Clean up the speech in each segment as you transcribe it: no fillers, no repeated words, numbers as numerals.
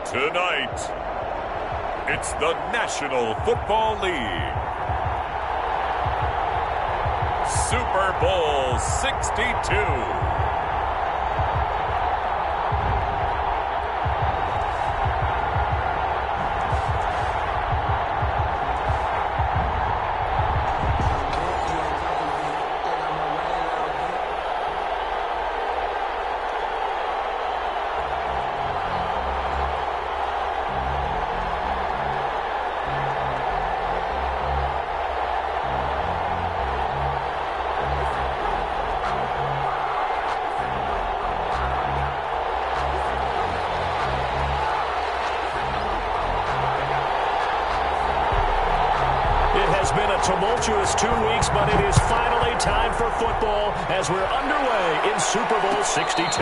Tonight, it's the National Football League. Super Bowl 62. Tumultuous 2 weeks, but it is finally time for football as we're underway in Super Bowl 62.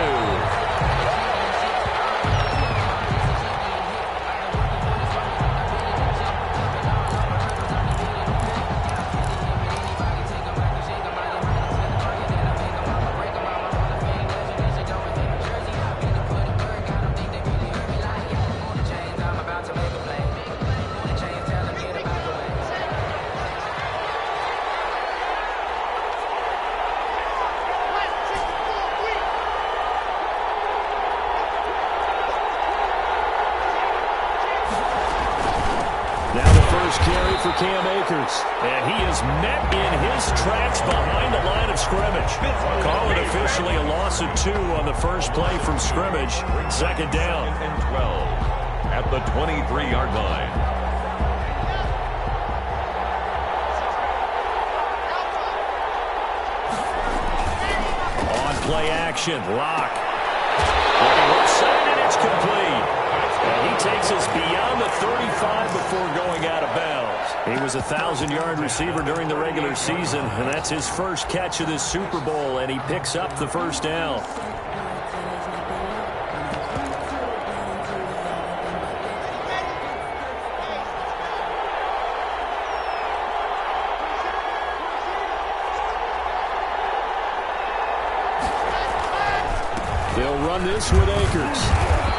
For Cam Akers, and he is met in his tracks behind the line of scrimmage. Call it officially a loss of 2 on the first play from scrimmage. Second down. And 12 at the 23-yard line. On play action, Lock. Looking left side, and it's complete. And he takes us beyond the 35 before going out of bounds. He was a 1,000-yard receiver during the regular season, and that's his first catch of this Super Bowl, and he picks up the first down. They'll run this with Akers.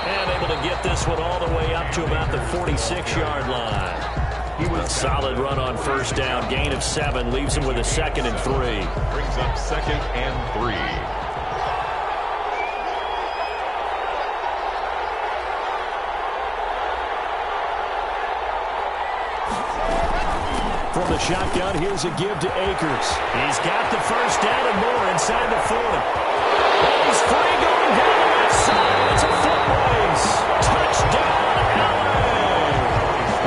And able to get this one all the way up to about the 46-yard line. He was a solid run on first down. Gain of 7 leaves him with a 2nd and 3. Brings up 2nd and 3. From the shotgun, here's a give to Akers. He's got the first down and more inside the 40. He's free going down the left side. It's a foot race. Touchdown, LA!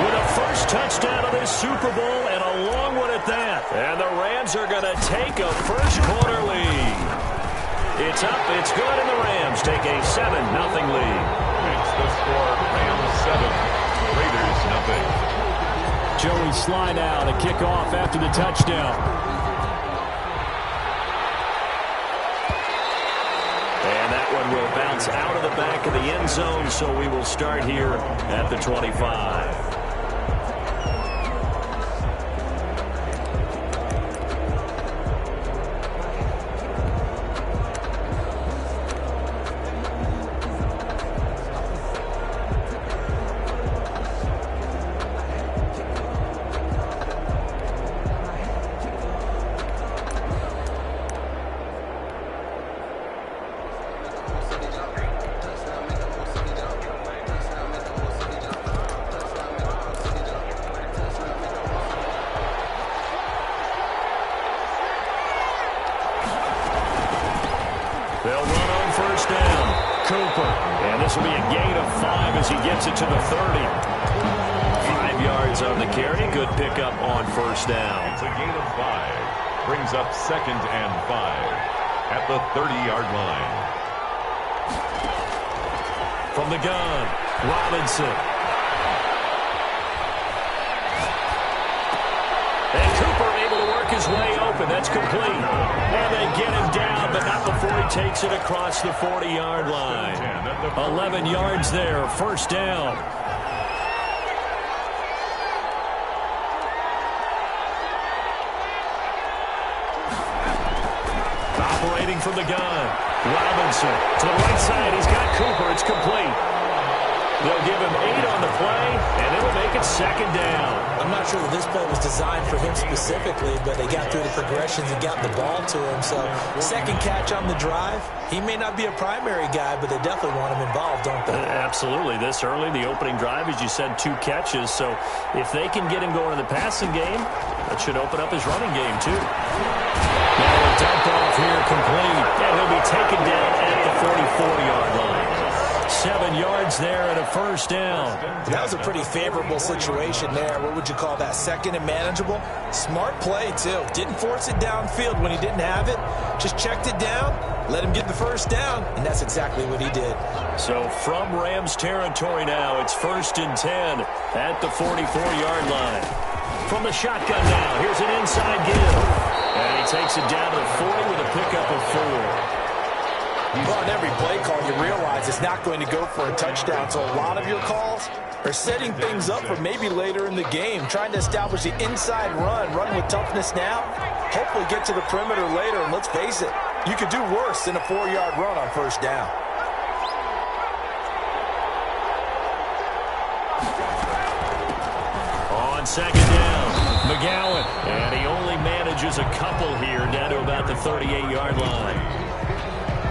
With a first touchdown of this Super Bowl and a long one at that. And the Rams are going to take a first-quarter lead. It's up, it's good, and the Rams take a 7-0 lead. Makes the score Rams 7, Raiders 0. Joey Sly now to kick off after the touchdown. And that one will bounce out of the back of the end zone, so we will start here at the 25. They'll run on first down. Cooper. And this will be a gain of 5 as he gets it to the 30. 5 yards on the carry. Good pickup on first down. It's a gain of 5. Brings up 2nd and 5 at the 30-yard line. From the gun, Robinson. And Cooper able to work his way open. That's complete. And they get him down, but not before he takes it across the 40-yard line. 11 yards there, first down. Operating from the gun. Robinson to the right side. He's got Cooper. It's complete. They'll give him 8 on the play, and it'll make it second down. I'm not sure that this play was designed for him specifically, but they got through the progressions and got the ball to him. So second catch on the drive. He may not be a primary guy, but they definitely want him involved, don't they? Absolutely. This early, the opening drive, as you said, 2 catches. So if they can get him going in the passing game, that should open up his running game, too. Now a dump off here complete, and he'll be taken down at the 44-yard line. 7 yards there and a first down. That was a pretty favorable situation there. What would you call that? Second and manageable? Smart play, too. Didn't force it downfield when he didn't have it. Just checked it down, let him get the first down, and that's exactly what he did. So from Rams territory now, it's 1st and 10 at the 44-yard line. From the shotgun now, here's an inside give. And he takes it down to the 40 with a pickup of 4. Well, on every play call, you realize it's not going to go for a touchdown. So a lot of your calls are setting things up for maybe later in the game, trying to establish the inside run with toughness now, hopefully get to the perimeter later. And let's face it, you could do worse than a 4-yard run on first down. On second down, McGowan. And he only manages a couple here down to about the 38-yard line.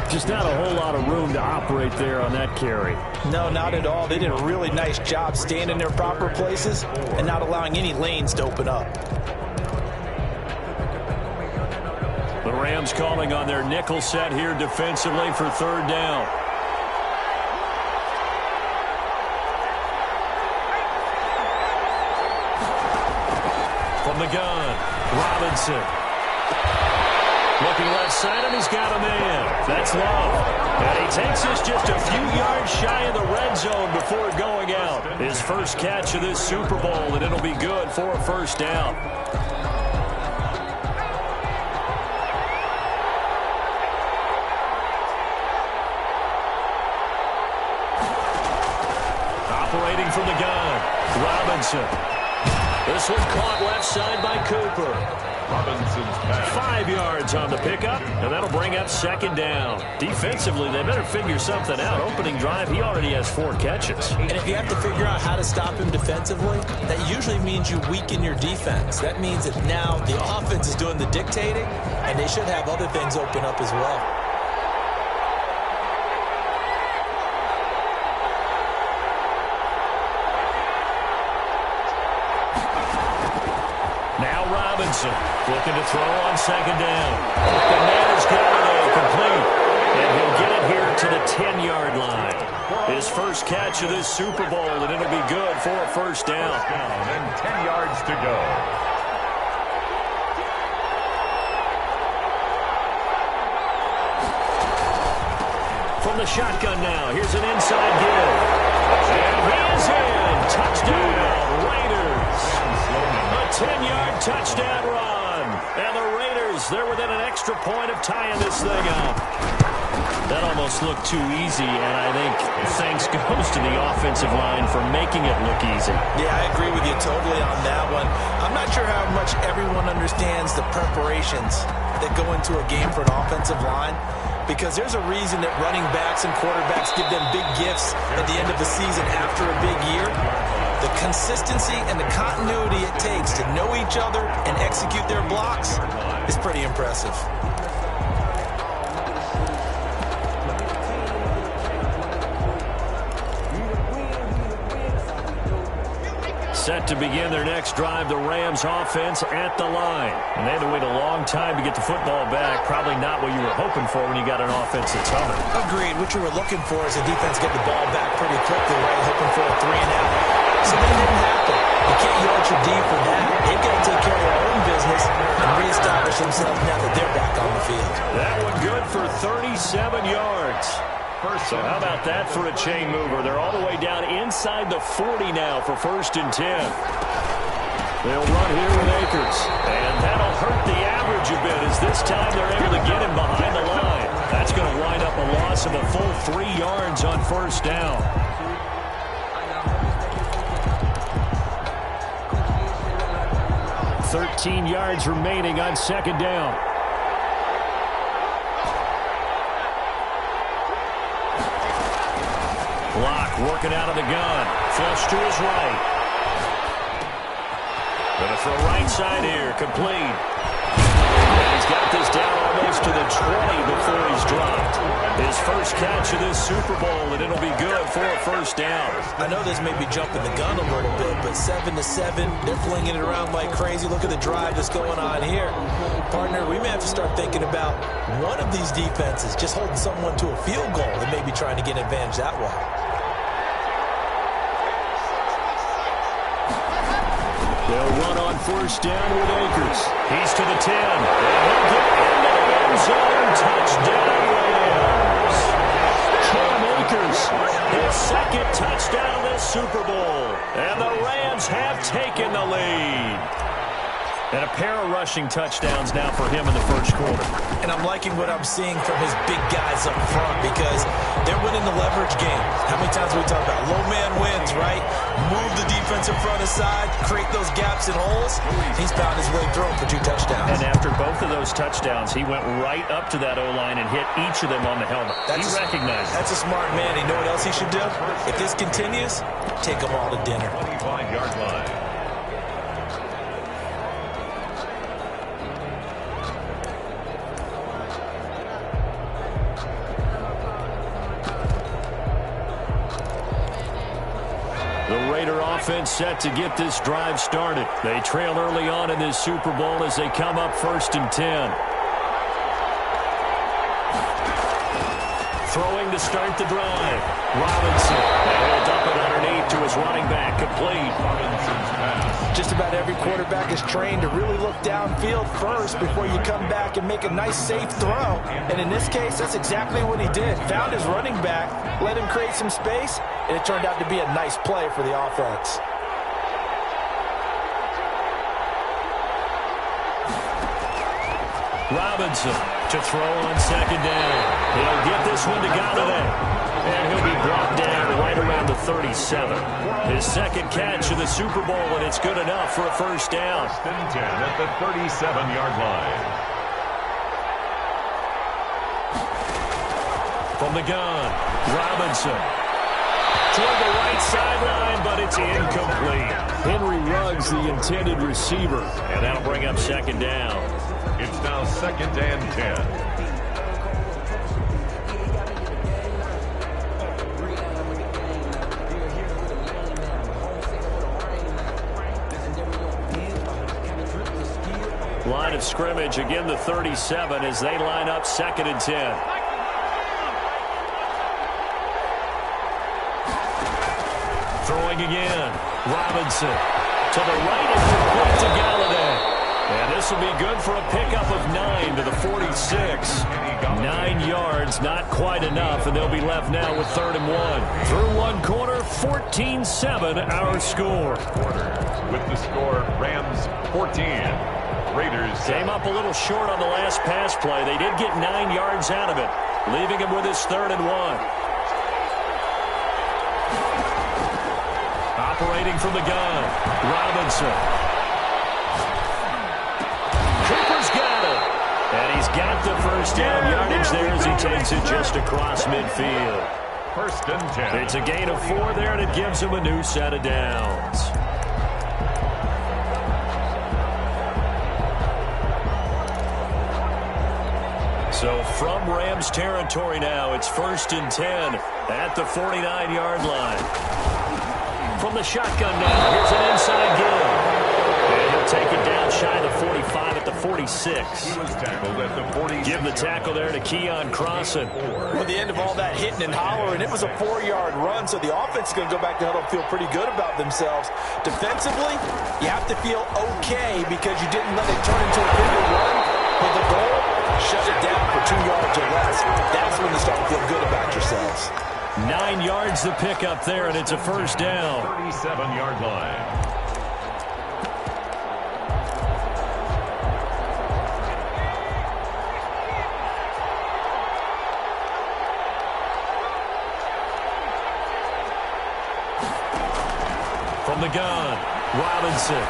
Just not a whole lot of room to operate there on that carry. No, not at all. They did a really nice job staying in their proper places and not allowing any lanes to open up. The Rams calling on their nickel set here defensively for 3rd down. From the gun, Robinson. Looking left side, and he's got a man. That's Love. And he takes us just a few yards shy of the red zone before going out. His first catch of this Super Bowl, and it'll be good for a first down. Operating from the gun, Robinson. This one caught left side by Cooper. Robinson's pass. 5 yards on the pickup, and that'll bring up second down. Defensively, they better figure something out. Opening drive, he already has 4 catches. And if you have to figure out how to stop him defensively, that usually means you weaken your defense. That means that now the offense is doing the dictating, and they should have other things open up as well. Robinson looking to throw on second down. The man has got it complete. And he'll get it here to the 10-yard line. His first catch of this Super Bowl, and it'll be good for a first down. And 10 yards to go. From the shotgun now, here's an inside give. And he is in. Touchdown, Raiders. A 10-yard touchdown run. And the Raiders, they're within an extra point of tying this thing up. That almost looked too easy, and I think thanks goes to the offensive line for making it look easy. Yeah, I agree with you totally on that one. I'm not sure how much everyone understands the preparations that go into a game for an offensive line, because there's a reason that running backs and quarterbacks give them big gifts at the end of the season after a big year. The consistency and the continuity it takes to know each other and execute their blocks is pretty impressive. Set to begin their next drive, the Rams offense at the line. And they had to wait a long time to get the football back. Probably not what you were hoping for when you got an offense that's humming. Agreed. What you were looking for is the defense get the ball back pretty quickly, right? Hoping for a 3-and-out. So that didn't happen. You can't yard your D for that. They've got to take care of their own business and reestablish themselves now that they're back on the field. That one good for 37 yards. So how about that for a chain mover? They're all the way down inside the 40 now for 1st and 10. They'll run here with Akers. And that'll hurt the average a bit as this time they're able to get him behind the line. That's going to wind up a loss of a full 3 yards on 1st down. $13 yards remaining on 2nd down. Block Working out of the gun. Flush to his right. Gonna throw right side here. Complete. And he's got this down almost to the 20 before he's dropped. His first catch of this Super Bowl, and it'll be good for a first down. I know this may be jumping the gun a little bit, but 7-7, they're flinging it around like crazy. Look at the drive that's going on here. Partner, we may have to start thinking about one of these defenses just holding someone to a field goal and maybe trying to get an advantage that way. They'll run on first down with Akers. He's to the 10. And he'll get into the end zone. Touchdown, Rams. Cam Akers, his second touchdown this Super Bowl. And the Rams have taken the lead. And a pair of rushing touchdowns now for him in the first quarter. And I'm liking what I'm seeing from his big guys up front because they're winning the leverage game. How many times have we talked about low man wins, right? Move the defensive front aside, create those gaps and holes. He's found his way through for 2 touchdowns. And after both of those touchdowns, he went right up to that O-line and hit each of them on the helmet. He recognized it. That's a smart man. You know what else he should do? If this continues, take them all to dinner. 25-yard line. The Raider offense set to get this drive started. They trail early on in this Super Bowl as they come up 1st and 10. Throwing to start the drive. Robinson. And he'll dump it underneath to his running back. Complete. Robinson's pass. Just about every quarterback is trained to really look downfield first before you come back and make a nice, safe throw. And in this case, that's exactly what he did. Found his running back, let him create some space, and it turned out to be a nice play for the offense. Robinson to throw on 2nd down. He'll get this one to Galladay. And he'll be brought down right around the 37. His second catch of the Super Bowl, and it's good enough for a first down. 1st and 10 at the 37-yard line. From the gun, Robinson. Toward the right sideline, but it's incomplete. Henry Ruggs, the intended receiver. And that'll bring up 2nd down. It's now 2nd and 10. Line of scrimmage, again the 37 as they line up 2nd and 10. Throwing again. Robinson to the right and complete to Galladay. And this will be good for a pickup of 9 to the 46. 9 yards, not quite enough, and they'll be left now with 3rd and 1. Through one quarter, 14-7 our score. With the score, Rams 14. Raiders came up a little short on the last pass play. They did get 9 yards out of it, leaving him with his 3rd and 1. Operating from the gun, Robinson. Cooper's got it. And he's got the first down yardage there as he takes it just across midfield. 1st and 10. It's a gain of 4 there, and it gives him a new set of downs. So from Rams territory now, it's 1st and 10 at the 49-yard line. From the shotgun now, here's an inside give. And he'll take it down shy of the 45 at the 46. He was tackled at the 46. Give the tackle there to Keon Crossan. Well, the end of all that hitting and hollering, it was a 4-yard run, so the offense is going to go back to huddle and feel pretty good about themselves. Defensively, you have to feel okay because you didn't let it turn into a bigger run. But the goal, shut it down for 2 yards or less. That's when you start to feel good about yourselves. 9 yards to pick up there, and it's a first down. 37-yard line. From the gun, Robinson.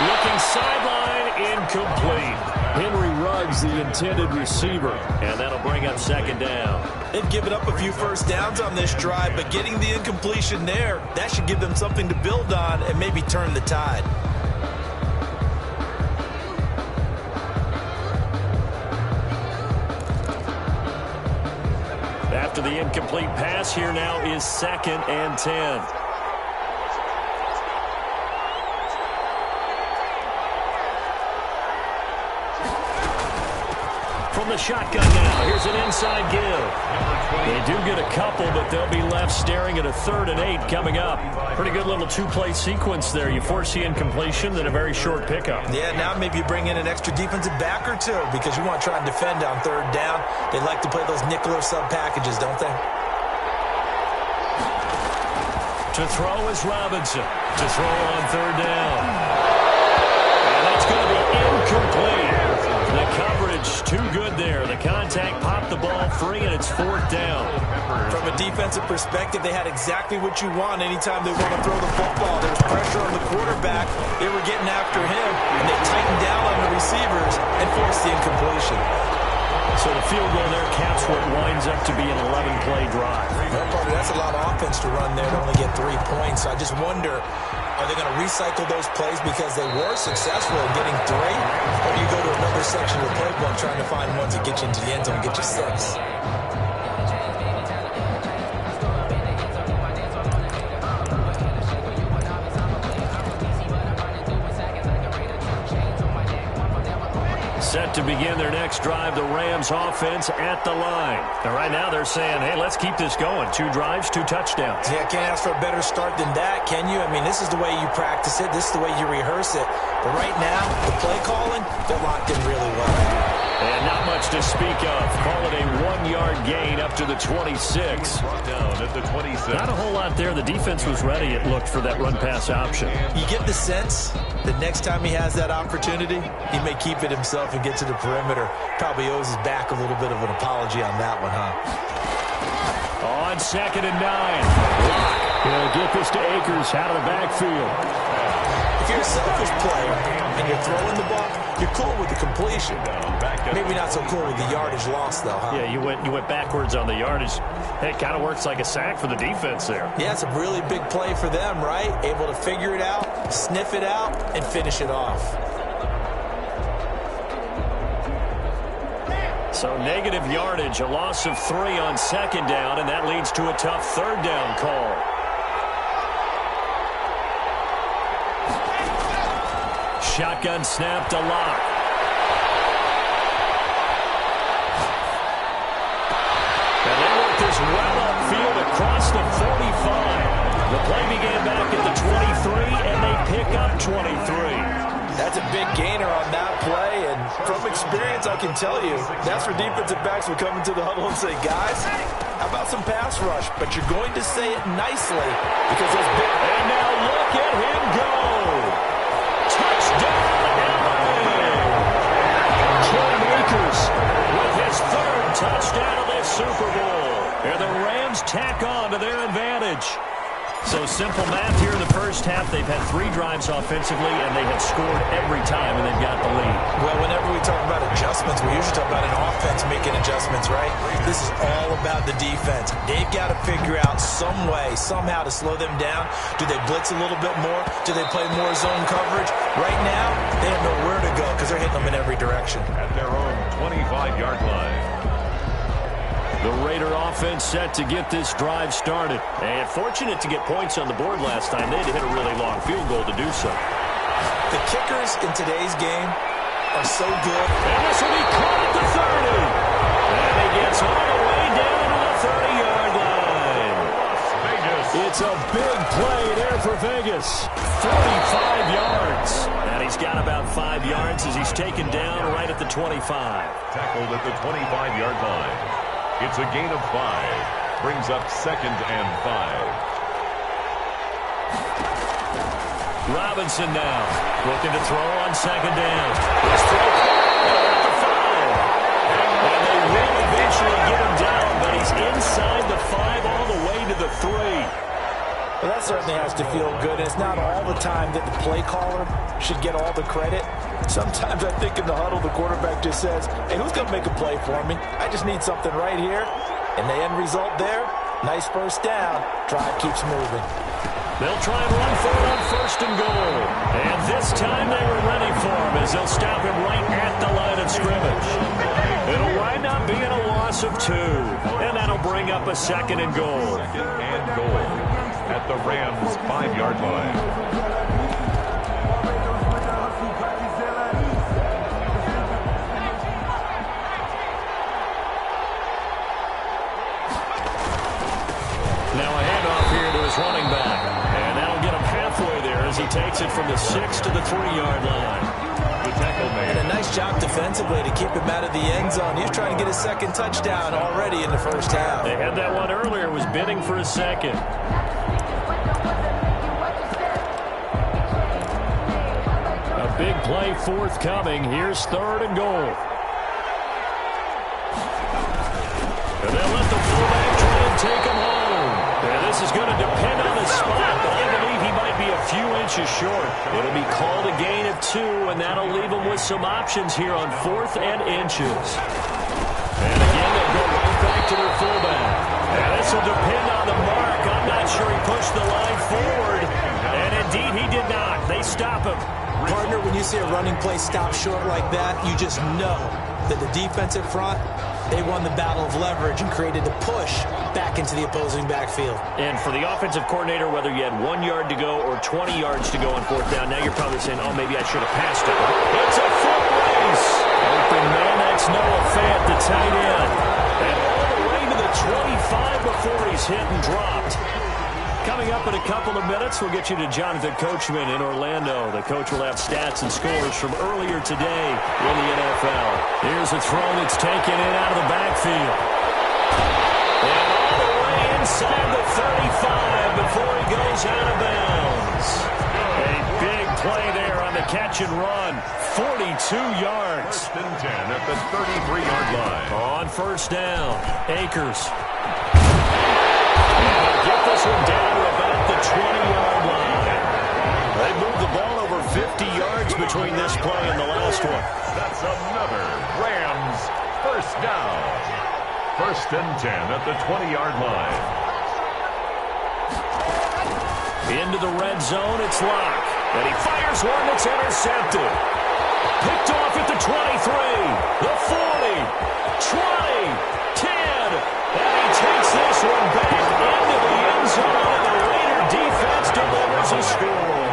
Looking sideline, incomplete. Henry Ruggs, the intended receiver. And that'll bring up 2nd down. They've given up a few first downs on this drive, but getting the incompletion there, that should give them something to build on and maybe turn the tide. After the incomplete pass, here now is 2nd and 10. From the shotgun now, here's an inside give. They do get a couple, but they'll be left staring at a 3rd and 8 coming up. Pretty good little two-play sequence there. You force the incompletion, then a very short pickup. Yeah, now maybe you bring in an extra defensive back or two because you want to try and defend on 3rd down. They like to play those nickel or sub packages, don't they? To throw is Robinson. To throw on 3rd down. And that's going to be incomplete. The coverage too good there. The contact popped the ball free, and it's 4th down. From a defensive perspective, they had exactly what you want anytime they want to throw the football. There was pressure on the quarterback. They were getting after him, and they tightened down on the receivers and forced the incompletion. So the field goal there caps what winds up to be an 11-play drive. That's a lot of offense to run there to only get 3 points. I just wonder, are they going to recycle those plays because they were successful in getting 3? Or do you go to another section of the playbook trying to find ones that get you into the end zone and get you 6? Set to begin their next drive, the Rams offense at the line. And right now they're saying, hey, let's keep this going. 2 drives, 2 touchdowns. Yeah, can't ask for a better start than that, can you? I mean, this is the way you practice it. This is the way you rehearse it. But right now, the play calling, they're locked in really well. And not much to speak of. Call it a 1-yard gain up to the 26. Down at the 26. Not a whole lot there. The defense was ready, it looked, for that run-pass option. You get the sense that next time he has that opportunity, he may keep it himself and get to the perimeter. Probably owes his back a little bit of an apology on that one, huh? On 2nd and 9. He'll get this to Akers out of the backfield. If you're a selfish player and you're throwing the ball, you're cool with the completion. Maybe not so cool with the yardage loss, though, huh? Yeah, you went backwards on the yardage. Hey, it kind of works like a sack for the defense there. Yeah, it's a really big play for them, right? Able to figure it out, sniff it out, and finish it off. So negative yardage, a loss of 3 on 2nd down, and that leads to a tough 3rd down call. Shotgun snap to Locke. And they work this well upfield across the 45. The play began back at the 23, and they pick up 23. That's a big gainer on that play, and from experience, I can tell you, that's where defensive backs will come into the huddle and say, guys, how about some pass rush? But you're going to say it nicely because those big... And now look at him go. Touchdown, LA! Cam Akers with his 3rd touchdown of this Super Bowl. And the Rams tack on to their advantage. So simple math here in the first half. They've had 3 drives offensively, and they have scored every time, and they've got the lead. Well, whenever we talk about adjustments, we usually talk about an offense making adjustments, right? This is all about the defense. They've got to figure out some way, somehow to slow them down. Do they blitz a little bit more? Do they play more zone coverage? Right now, they don't know where to go because they're hitting them in every direction. At their own 25-yard line. The Raider offense set to get this drive started. And fortunate to get points on the board last time. They had to hit a really long field goal to do so. The kickers in today's game are so good. And this will be caught at the 30. And he gets all the way down to the 30-yard line. It's a big play there for Vegas. 45 yards. And he's got about 5 yards as he's taken down right at the 25. Tackled at the 25-yard line. It's a gain of 5. Brings up 2nd and 5. Robinson now looking to throw on 2nd down. Let's throw at the 5. And they will eventually get him down, but he's inside the 5 all the way to the 3. Well, that certainly has to feel good. It's not all the time that the play caller should get all the credit. Sometimes I think in the huddle, the quarterback just says, hey, who's going to make a play for me? I just need something right here. And the end result there, nice first down. Drive keeps moving. They'll try and run for it on first and goal. And this time they were ready for him as they'll stop him right at the line of scrimmage. It'll wind up being a loss of 2. And that'll bring up a second and goal. Second and goal at the Rams' 5-yard line. Running back, and that'll get him halfway there as he takes it from the 6 to the 3-yard line. The tackle made. And a nice job defensively to keep him out of the end zone. He was trying to get his second touchdown already in the first half. They had that one earlier, was bidding for a second. A big play forthcoming. Here's third and goal. And they'll let the fullback try and take him home. And this is going to depend on the spot, but I believe he might be a few inches short. It'll be called a gain of 2, and that'll leave him with some options here on 4th and inches. And again, they'll go right back to their fullback. And this will depend on the mark. I'm not sure he pushed the line forward. And indeed, he did not. They stop him. Partner, when you see a running play stop short like that, you just know that the defensive front, they won the battle of leverage and created the push back into the opposing backfield. And for the offensive coordinator, whether you had 1 yard to go or 20 yards to go on 4th down, now you're probably saying, oh, maybe I should have passed it. It's a foot race. Open man, that's Noah Fant, the tight end. And all the way to the 25 before he's hit and dropped. Coming up in a couple of minutes, we'll get you to Jonathan Coachman in Orlando. The coach will have stats and scores from earlier today in the NFL. Here's a throw that's taken in out of the backfield. And all the way inside the 35 before he goes out of bounds. A big play there on the catch and run. 42 yards. First and 10 at the 33-yard line. On first down, Akers. Get this one down to about the 20-yard line. They moved the ball over 50 yards between this play and the last one. That's another Rams first down. First and 10 at the 20-yard line. Into the red zone, it's Locke. And he fires one that's intercepted. Picked off at the 23, the 40, 20, 10. And he takes this one back into the end zone, and the Raider defense delivers a score.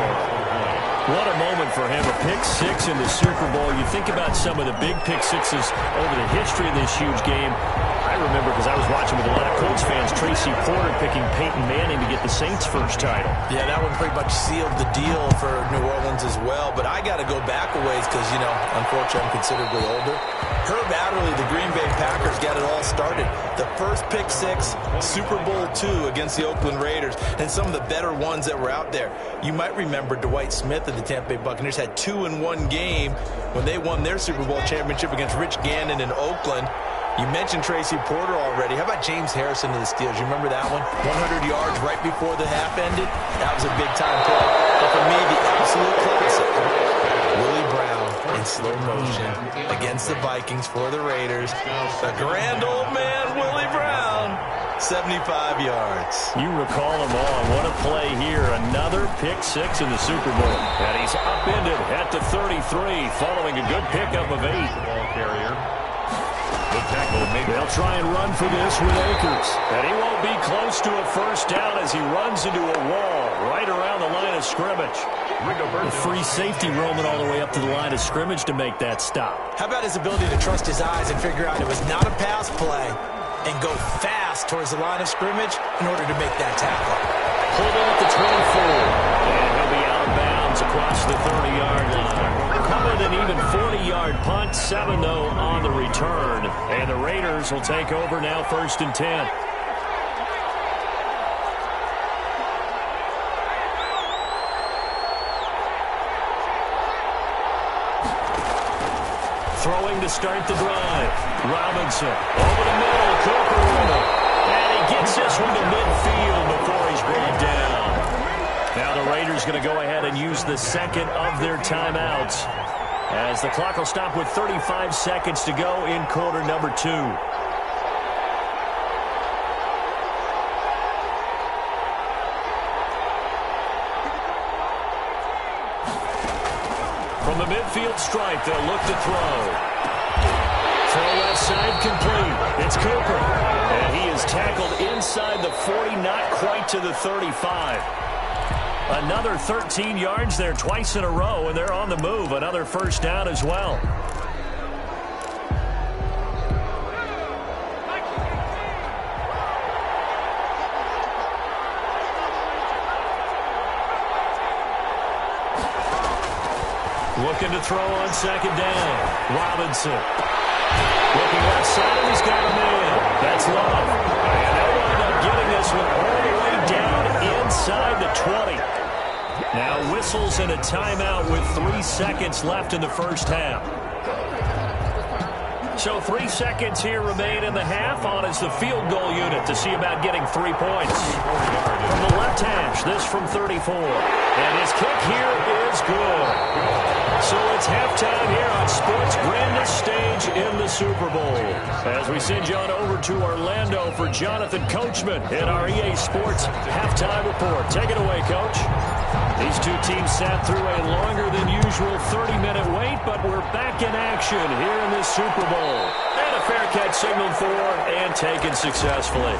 What a moment for him, a pick-6 in the Super Bowl. You think about some of the big pick-6s over the history of this huge game. I remember, because I was watching with a lot of Colts fans, Tracy Porter picking Peyton Manning to get the Saints' first title. Yeah, that one pretty much sealed the deal for New Orleans as well. But I got to go back a ways because, you know, unfortunately I'm considerably older. Herb Adderley, the Green Bay Packers, got it all started. The first pick-6, Super Bowl II against the Oakland Raiders, and some of the better ones that were out there. You might remember Dwight Smith of the Tampa Bay Buccaneers had 2 in one game when they won their Super Bowl championship against Rich Gannon in Oakland. You mentioned Tracy Porter already. How about James Harrison of the Steelers? You remember that one? 100 yards right before the half ended? That was a big-time play. But for me, the absolute classic, Willie Brown in slow motion against the Vikings for the Raiders. The grand old man, Willie Brown, 75 yards. You recall them all. What a play here. Another pick-6 in the Super Bowl. And he's upended at the 33 following a good pickup of 8. Ball carrier. They'll try and run for this with Akers. And he won't be close to a first down as he runs into a wall right around the line of scrimmage. A free safety roaming all the way up to the line of scrimmage to make that stop. How about his ability to trust his eyes and figure out it was not a pass play and go fast towards the line of scrimmage in order to make that tackle. Pulled in at the 24. And he'll be out of bounds across the 30-yard line. Covered an even 40-yard punt, 7-0 on the return. And the Raiders will take over now, first and 10. Throwing to start the drive. Robinson over the middle. Cooper with him. And he gets this one to midfield before he's brought down. Now the Raiders going to go ahead and use the second of their timeouts, as the clock will stop with 35 seconds to go in quarter number 2. From the midfield stripe, they'll look to throw. Throw left side complete. It's Cooper. And he is tackled inside the 40, not quite to the 35. Another 13 yards there twice in a row, and they're on the move. Another first down as well. Looking to throw on second down. Robinson. Looking left side, and he's got a man. That's Love. And they'll wind up getting this one all the way down inside the 20. Now whistles and a timeout with 3 seconds left in the first half. So 3 seconds here remain in the half. On is the field goal unit to see about getting 3 points. From the left hash, this from 34. And his kick here is good. So it's halftime here on sports' grandest stage in the Super Bowl. As we send you on over to Orlando for Jonathan Coachman in our EA Sports Halftime Report. Take it away, Coach. These two teams sat through a longer than usual 30-minute wait, but we're back in action here in this Super Bowl. And a fair catch signaled for and taken successfully.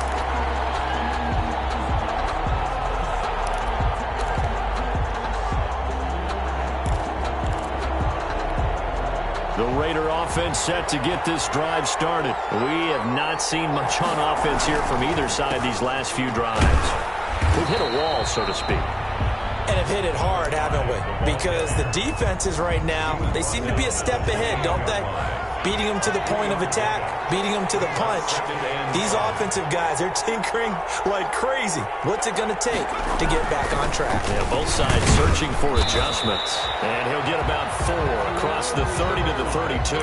The Raider offense set to get this drive started. We have not seen much on offense here from either side these last few drives. We've hit a wall, so to speak. And have hit it hard, haven't we? Because the defenses right now, they seem to be a step ahead, don't they? Beating them to the point of attack, beating them to the punch. These offensive guys, they're tinkering like crazy. What's it going to take to get back on track? Yeah, both sides searching for adjustments. And he'll get about 4 across the 30 to the 32.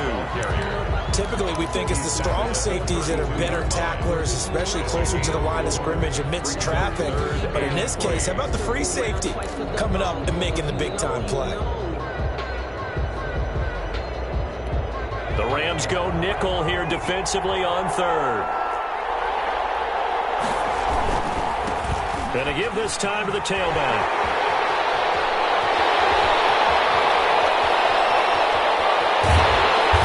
Typically, we think it's the strong safeties that are better tacklers, especially closer to the line of scrimmage amidst traffic. But in this case, how about the free safety coming up and making the big-time play? The Rams go nickel here defensively on third. Gonna give this time to the tailback.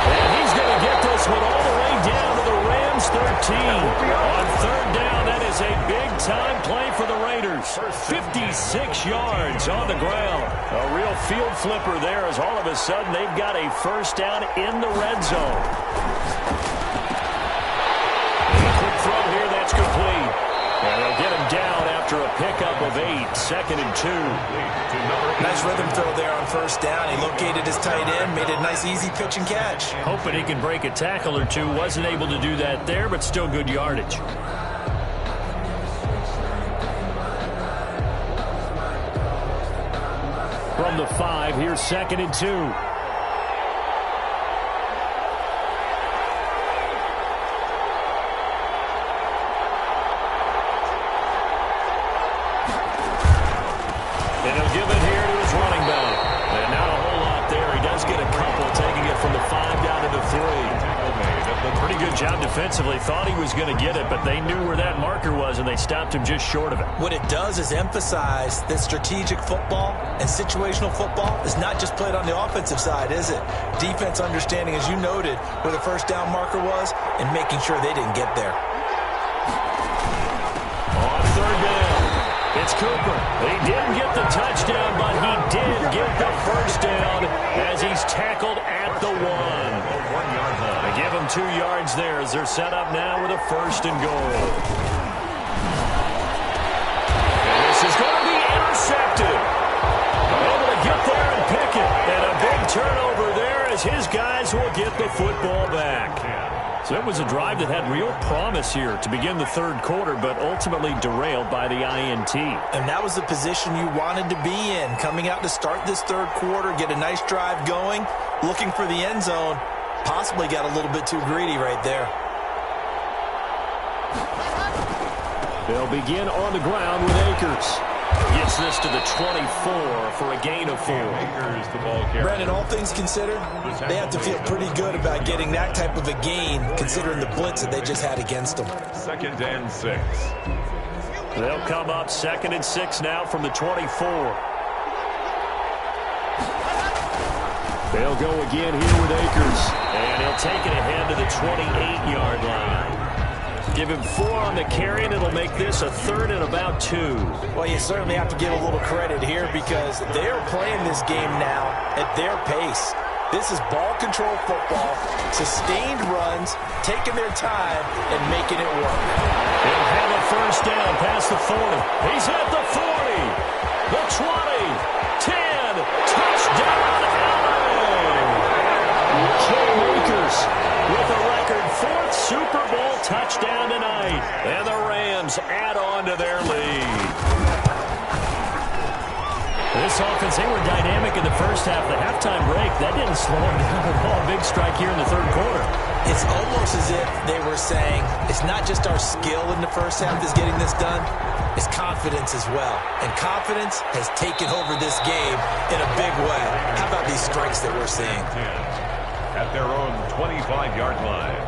And he's going to get this one all the way down to the Rams 13. On third down, that is a big-time play for the Raiders. 56 yards on the ground. A real field flipper there as all of a sudden they've got a first down in the red zone. And a quick throw here, that's complete. And they'll get him down after a pickup of 8, 2nd and 2. Nice rhythm throw there on first down. He located his tight end, made a nice easy pitch and catch. Hoping he can break a tackle or two. Wasn't able to do that there, but still good yardage. From the 5, here's 2nd and 2. And he'll give it here to his running back. And not a whole lot there. He does get a couple, taking it from the 5 down to the 3. Pretty good job defensively. Thought he was going to get it, but they knew where that marker was, and they stopped him just short of it. What it does is emphasize that strategic football and situational football is not just played on the offensive side, is it? Defense understanding, as you noted, where the first down marker was and making sure they didn't get there. On third down, it's Cooper. He didn't get the touchdown, but he did get the first down as he's tackled at the 1. They give him 2 yards there as they're set up now with a 1st and goal. And this is going to be intercepted. Able to get there and pick it. And a big turnover there as his guys will get the football back. So it was a drive that had real promise here to begin the third quarter, but ultimately derailed by the INT. And that was the position you wanted to be in, coming out to start this third quarter, get a nice drive going, looking for the end zone. Possibly got a little bit too greedy right there. They'll begin on the ground with Akers. Gets this to the 24 for a gain of 4. Brandon, all things considered, they have to feel pretty good about getting that type of a gain, considering the blitz that they just had against them. 2nd and 6. They'll come up 2nd and 6 now from the 24. They'll go again here with Akers. And he'll take it ahead to the 28-yard line. Give him 4 on the carry, and it'll make this a 3rd and about 2. Well, you certainly have to give a little credit here because they're playing this game now at their pace. This is ball control football, sustained runs, taking their time, and making it work. They'll have a first down past the 40. He's at the 40, the 20, 10, touchdown, Allen! Cam Akers with a record 4th Super Bowl touchdown tonight. And the Rams add on to their lead. This offense, they were dynamic in the first half. The halftime break, that didn't slow them down at all. Big strike here in the 3rd quarter. It's almost as if they were saying, it's not just our skill in the first half that's getting this done, it's confidence as well. And confidence has taken over this game in a big way. How about these strikes that we're seeing? At their own 25-yard line.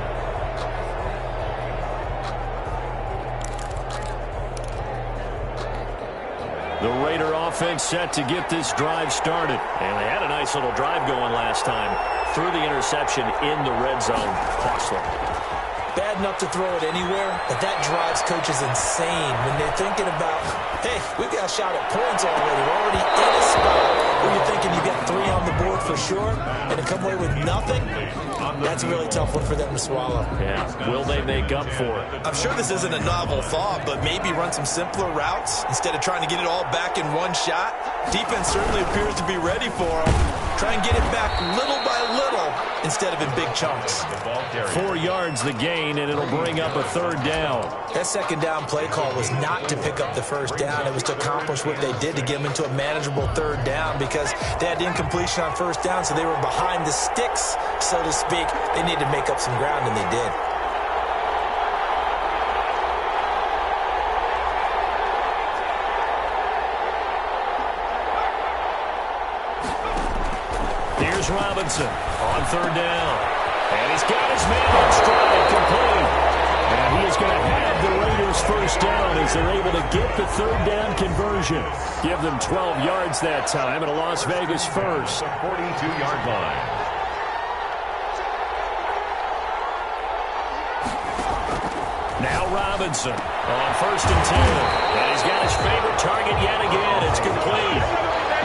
The Raider offense set to get this drive started. And they had a nice little drive going last time. Threw the interception in the red zone. Costly. Bad enough to throw it anywhere, but that drives coaches insane when they're thinking about, hey, we've got a shot at points already. We're already in a spot where you're thinking you got 3 on the board for sure, and to come away with nothing, that's a really tough one for them to swallow. Yeah, will they make up for it? I'm sure this isn't a novel thought, but maybe run some simpler routes instead of trying to get it all back in one shot. Defense certainly appears to be ready for them. Try and get it back little by little instead of in big chunks. 4 yards the gain, and it'll bring up a 3rd down. That 2nd down play call was not to pick up the 1st down. It was to accomplish what they did to get them into a manageable 3rd down because they had incompletion on 1st down, so they were behind the sticks, so to speak. They needed to make up some ground, and they did. Here's Robinson on 3rd down. And he's got his man on stride, complete. And he is going to have the Raiders' 1st down as they're able to get the 3rd down conversion. Give them 12 yards that time and a Las Vegas 1st. The 42-yard line. Now Robinson on 1st and 10. And he's got his favorite target yet again. It's complete.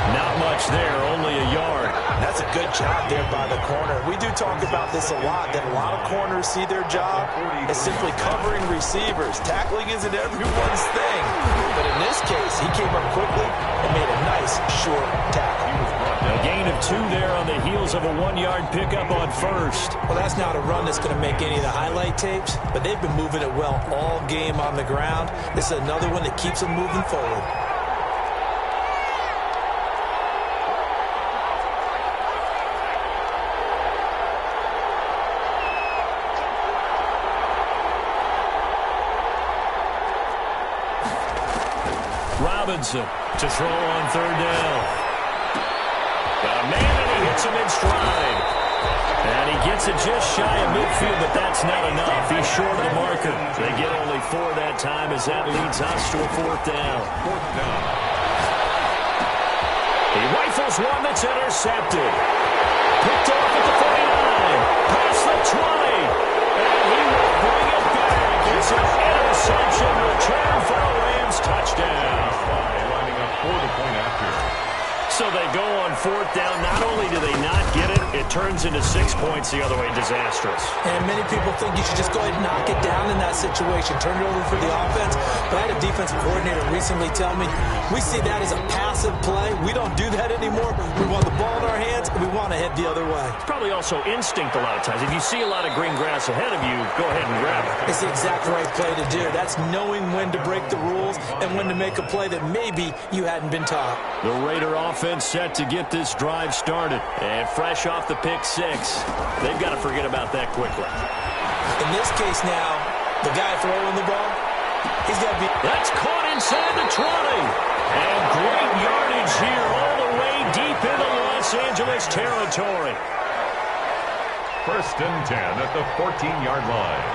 Not much there, only a yard. That's a good job there by the corner. We do talk about this a lot, that a lot of corners see their job as simply covering receivers. Tackling isn't everyone's thing. But in this case, he came up quickly and made a nice, short tackle. A gain of 2 there on the heels of a 1-yard pickup on 1st. Well, that's not a run that's going to make any of the highlight tapes, but they've been moving it well all game on the ground. This is another one that keeps them moving forward. Robinson to throw on 3rd down. Got a man, and he hits him in stride. And he gets it just shy of midfield, but that's not enough. He's short of the marker. They get only 4 that time as that leads us to a 4th down. He rifles one that's intercepted. Picked off at the 49. Past the 20. And he will bring it back. It's an interception return for a Rams touchdown. Lining up for the point after. So they go on 4th down. Not only do they not get it, it turns into 6 points the other way. Disastrous. And many people think you should just go ahead and knock it down in that situation. Turn it over for the offense. But I had a defensive coordinator recently tell me, we see that as a passive play. We don't do that anymore. We want the ball in our hands, and we want to head the other way. Probably also instinct a lot of times. If you see a lot of green grass ahead of you, go ahead and grab it. It's the exact right play to do. That's knowing when to break the rules and when to make a play that maybe you hadn't been taught. The Raider offense set to get this drive started. And fresh off the pick 6, they've got to forget about that quickly. In this case now, the guy throwing the ball, he's got to be... That's caught inside the 20. And great yardage here all the way deep into Los Angeles territory. 1st and 10 at the 14-yard line.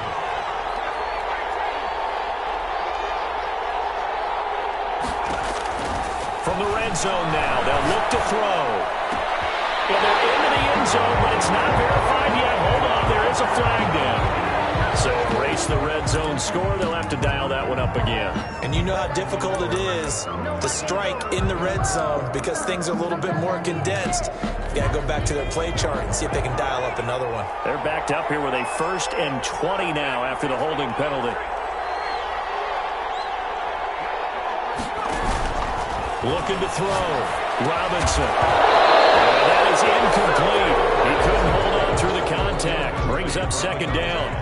From the red zone now, they'll look to throw. And they're into the end zone, but it's not verified yet. Hold on, there is a flag down. So erase the red zone score. They'll have to dial that one up again. And you know how difficult it is to strike in the red zone because things are a little bit more condensed. You got to go back to their play chart and see if they can dial up another one. They're backed up here with a 1st and 20 now after the holding penalty. Looking to throw. Robinson. And that is incomplete. He couldn't hold on through the contact. Brings up 2nd down.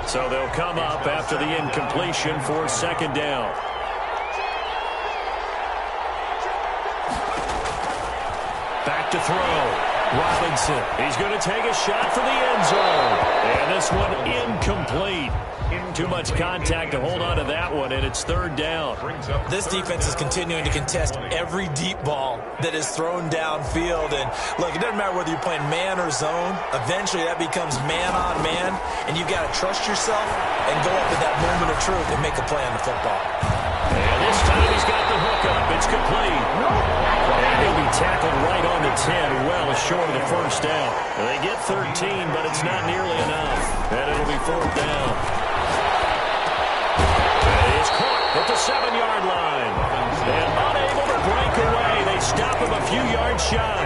So they'll come up after the incompletion for 2nd down. Back to throw. Robinson. He's going to take a shot for the end zone. And this one incomplete. Too much contact to hold on to that one, and it's 3rd down. This defense is continuing to contest every deep ball that is thrown downfield. And, look, it doesn't matter whether you're playing man or zone. Eventually that becomes man on man, and you've got to trust yourself and go up at that moment of truth and make a play on the football. And this time he's got the hook up. It's complete. And he'll be tackled right on the 10, well short of the 1st down. They get 13, but it's not nearly enough. And it'll be 4th down. He's caught at the 7-yard line. And unable to break away. They stop him a few yards shy.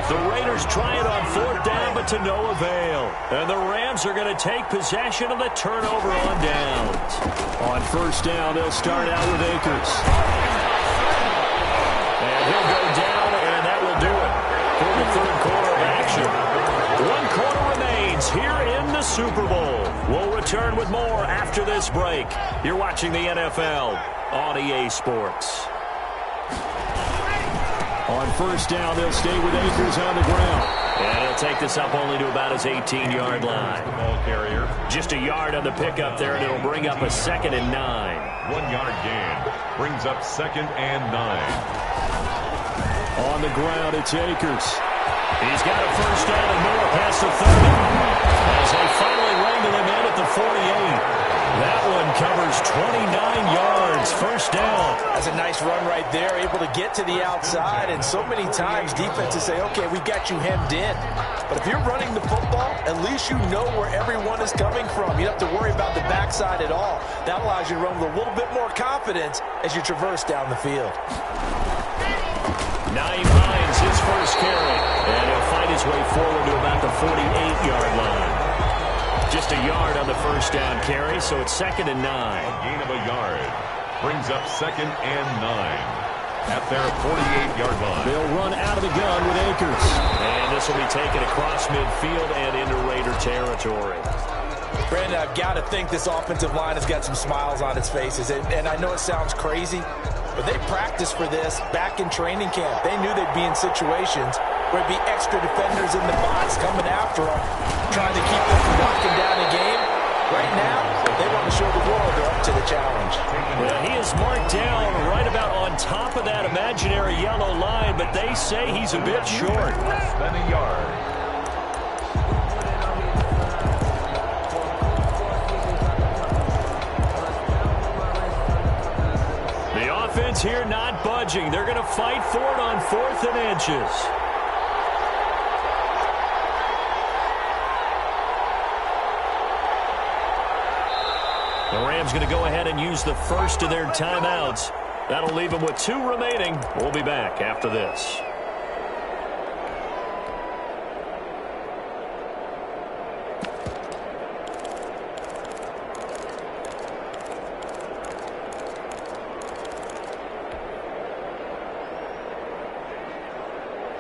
The Raiders try it on 4th down, but to no avail. And the Rams are going to take possession of the turnover on downs. On 1st down, they'll start out with Akers. And he'll go down, and that will do it for the 3rd quarter of action. 1 quarter remains here in the Super Bowl. We'll return with more after this break. You're watching the NFL on EA Sports. On 1st down, they'll stay with Akers on the ground. And he'll take this up only to about his 18-yard line. Ball carrier. Just a yard on the pickup there, and it'll bring up a 2nd and 9. 1-yard gain. Brings up 2nd and 9. On the ground, it's Akers. He's got a 1st down and more past the 30. As they finally wrangle him in at the 48. That one covers 29 yards. 1st down. That's a nice run right there, able to get to the outside. And so many times defenses say, okay, we've got you hemmed in. But if you're running the football, at least you know where everyone is coming from. You don't have to worry about the backside at all. That allows you to run with a little bit more confidence as you traverse down the field. Naeem Hines, his 1st carry. And he'll find his way forward to about the 48-yard line. Just a yard on the 1st down carry, so it's 2nd and 9. A gain of a yard. Brings up 2nd and 9. At their 48-yard line. They'll run out of the gun with Akers. And this will be taken across midfield and into Raider territory. Brandon, I've got to think this offensive line has got some smiles on its faces. And I know it sounds crazy, but they practiced for this back in training camp. They knew they'd be in situations where it'd be extra defenders in the box coming after them, trying to keep them from locking down a game. Right now, they want to show the world they're up to the challenge. Well, he is marked down right about on top of that imaginary yellow line, but they say he's a bit short. Less than a yard. The offense here not budging. They're going to fight for it on 4th and inches. The Rams going to go ahead and use the 1st of their timeouts. That'll leave them with 2 remaining. We'll be back after this.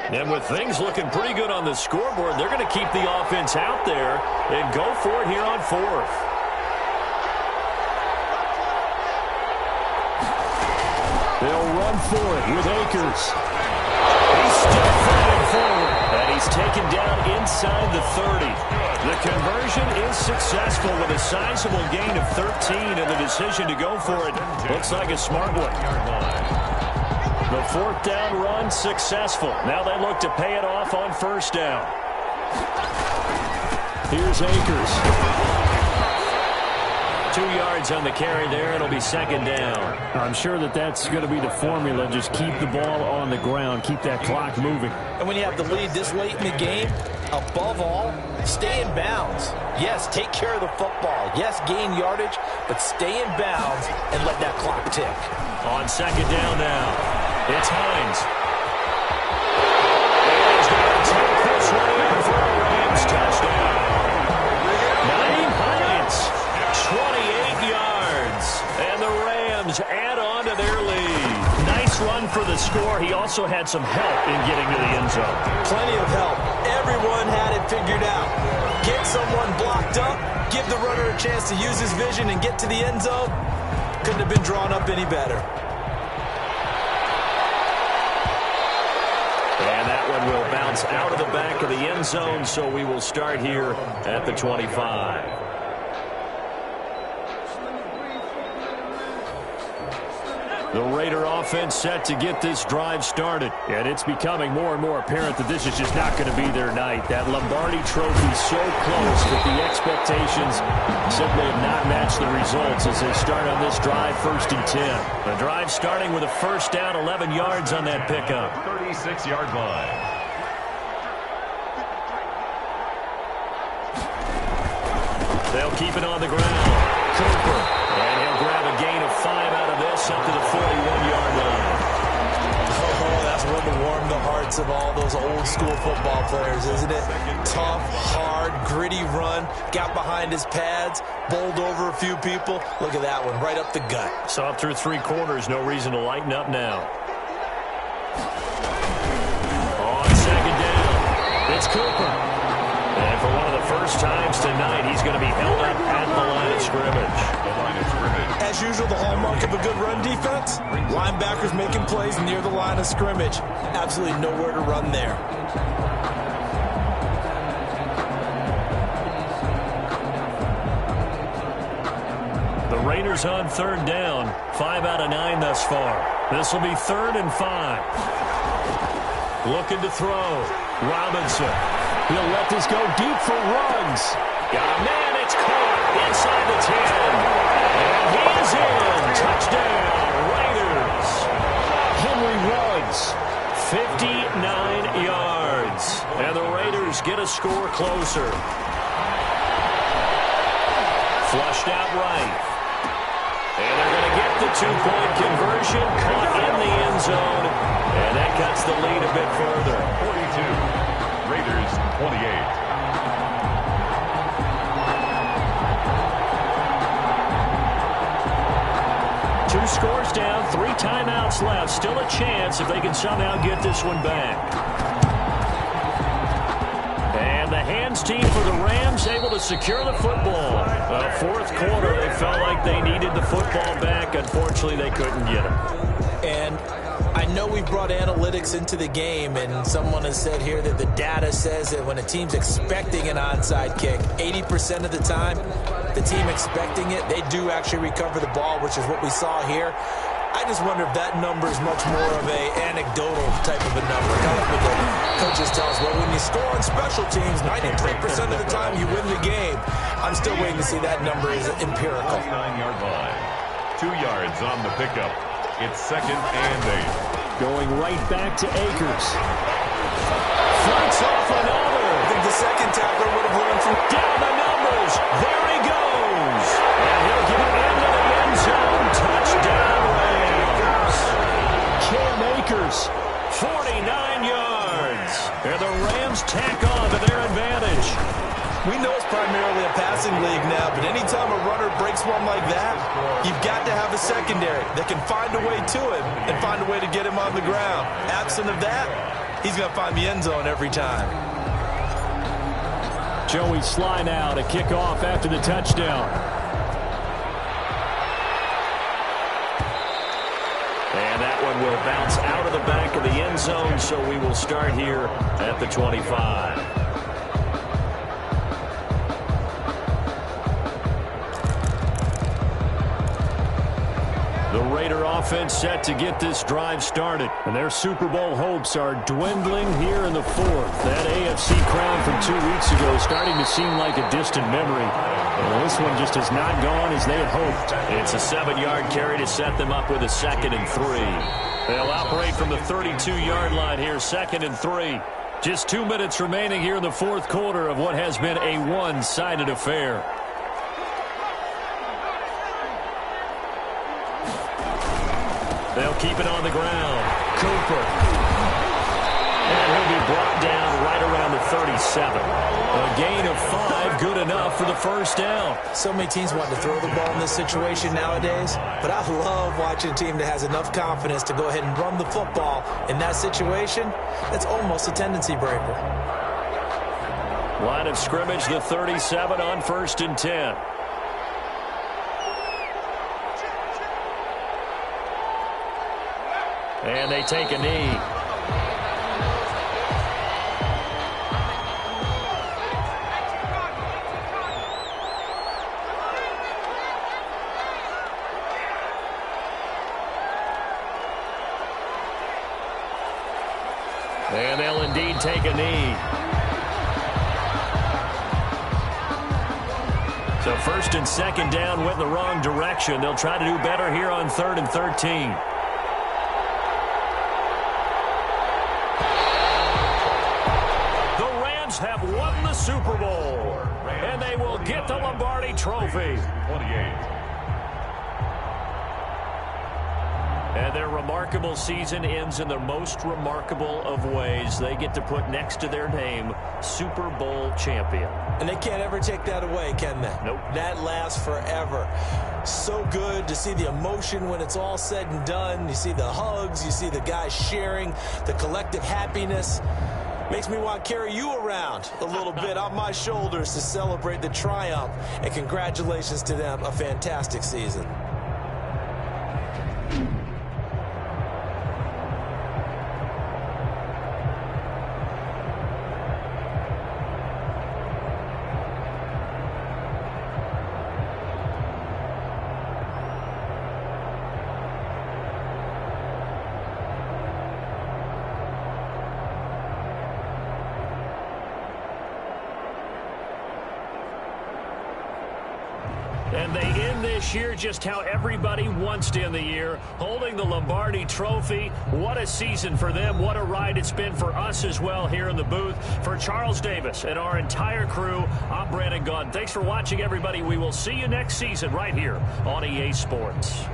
And with things looking pretty good on the scoreboard, they're going to keep the offense out there and go for it here on 4th. They'll run for it with Akers. He's still fighting forward. And he's taken down inside the 30. The conversion is successful with a sizable gain of 13, and the decision to go for it looks like a smart one. The 4th down run successful. Now they look to pay it off on 1st down. Here's Akers. 2 yards on the carry there. It'll be second down. I'm sure that's going to be the formula. Just keep the ball on the ground. Keep that clock moving. And when you have the lead this late in the game, above all, stay in bounds. Yes, take care of the football. Yes, gain yardage, but stay in bounds and let that clock tick. On second down now, it's Hines. And he's going to take this one in for a Rams touchdown. 28 yards, and the Rams add on to their lead. Nice run for the score. He also had some help in getting to the end zone. Plenty of help. Everyone had it figured out. Get someone blocked up, give the runner a chance to use his vision and get to the end zone. Couldn't have been drawn up any better. And that one will bounce out of the back of the end zone, so we will start here at the 25. The Raider offense set to get this drive started. And it's becoming more and more apparent that this is just not going to be their night. That Lombardi trophy so close, but the expectations simply have not matched the results as they start on this drive, 1st and 10. The drive starting with a first down, 11 yards on that pickup. 36-yard line. They'll keep it on the ground. Cooper. And he'll grab a gain of 5 out of this up to the 41-yard line. Oh, that's one to warm the hearts of all those old school football players, isn't it? Tough, hard, gritty run. Got behind his pads, bowled over a few people. Look at that one, right up the gut. Saw it through 3 quarters. No reason to lighten up now. On second down, it's Cooper. And for one of the first times tonight, he's going to be held up at the line of scrimmage. As usual, the hallmark of a good run defense, linebackers making plays near the line of scrimmage. Absolutely nowhere to run there. The Raiders on 3rd down, 5 out of 9 thus far. This will be 3rd and 5. Looking to throw. Robinson. He'll let this go deep for Ruggs. Got a man, it's caught inside the 10. And he is in. Touchdown, Raiders. Henry Ruggs. 59 yards. And the Raiders get a score closer. Flushed out right. And they're going to get the 2-point conversion. Caught in the end zone. And that cuts the lead a bit further. 42. Raiders 28. Two scores down, 3 timeouts left. Still a chance if they can somehow get this one back. And the hands team for the Rams able to secure the football. 4th quarter, they felt like they needed the football back. Unfortunately, they couldn't get it. And I know we've brought analytics into the game, and someone has said here that the data says that when a team's expecting an onside kick, 80% of the time, the team expecting it, they do actually recover the ball, which is what we saw here. I just wonder if that number is much more of a anecdotal type of a number. Kind of like what the coaches tell us, well, when you score on special teams, 93% of the time you win the game. I'm still waiting to see that number is empirical. 9-yard line. 2 yards on the pickup. It's 2nd and 8. Going right back to Akers. Fights off another. I think the second tackler would have learned from down the numbers. There he goes. And he'll get it into the end zone. Touchdown, Rams. Cam Akers. 49 yards. And the Rams tack on to their advantage. We know it's primarily a passing league now, but anytime a runner breaks one like that, you've got to have a secondary that can find a way to him and find a way to get him on the ground. Absent of that, he's going to find the end zone every time. Joey Sly now to kick off after the touchdown. And that one will bounce out of the back of the end zone, so we will start here at the 25. The Raider offense set to get this drive started. And their Super Bowl hopes are dwindling here in the fourth. That AFC crown from 2 weeks ago is starting to seem like a distant memory. And this one just has not gone as they had hoped. It's a 7-yard carry to set them up with a 2nd and 3. They'll operate from the 32-yard line here, 2nd and 3. Just 2 minutes remaining here in the fourth quarter of what has been a one-sided affair. They'll keep it on the ground. Cooper. And he'll be brought down right around the 37. A gain of 5, good enough for the first down. So many teams want to throw the ball in this situation nowadays, but I love watching a team that has enough confidence to go ahead and run the football in that situation. That's almost a tendency breaker. Line of scrimmage, the 37 on 1st and 10. And they take a knee. And they'll indeed take a knee. So 1st and 2nd down went in the wrong direction. They'll try to do better here on 3rd and 13. Have won the Super Bowl, and they will get the Lombardi Trophy. 28. And their remarkable season ends in the most remarkable of ways. They get to put next to their name, Super Bowl champion. And they can't ever take that away, can they? Nope. That lasts forever. So good to see the emotion when it's all said and done. You see the hugs, you see the guys sharing, the collective happiness. Makes me want to carry you around a little bit on my shoulders to celebrate the triumph. And congratulations to them. A fantastic season. And they end this year just how everybody wants to end the year, holding the Lombardi Trophy. What a season for them. What a ride it's been for us as well here in the booth. For Charles Davis and our entire crew, I'm Brandon Gunn. Thanks for watching, everybody. We will see you next season right here on EA Sports.